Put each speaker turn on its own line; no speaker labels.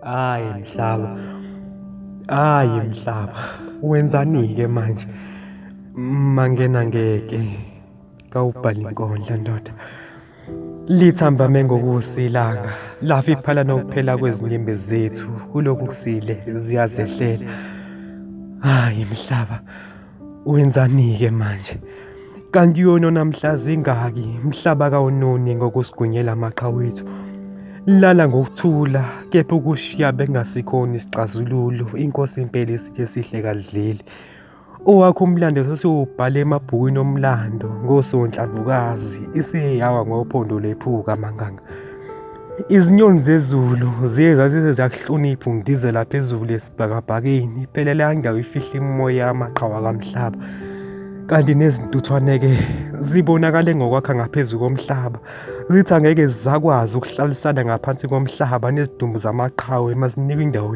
Hhayi Mhlaba, hhayi Mhlaba, wenzani-ke manje? Mangena ngeke kawubhale inkondlo ndoda. Lithambame ngokusilanga, lafiphala nokuphela kwezinyembezi zethu, kulokhu kusile ziyazehlela. Hhayi Mhlaba, wenzani-ke manje? Kanti uyonona mhla zingaki, Mhlaba kawunoni ngokusigunyela amaqhawe ethu. Lala ngokuthula, kepha ukushiya bekungasikhona isixazululo, inkosi impela isitshe sihle kadleli. Owakho umlando sesiwubhala emabhukwini omlando, ngosonhlamvukazi, isiyawa ngophondo lwephuka manganga. Izinyoni zezulu ziye zazize ziyakuhlonipha ungidizela phezulu esibhakabhakeni, phela leya ndawo ifihla imimoya yamaqhawe kaMhlaba. Kanti nezintuthwane-ke zibonakale ngokwakha ngaphezu komhlaba. Zithi angeke zisakwazi ukuhlalisana ngaphansi komhlaba nezidumbu zamaqhawe mazinikwa indawo.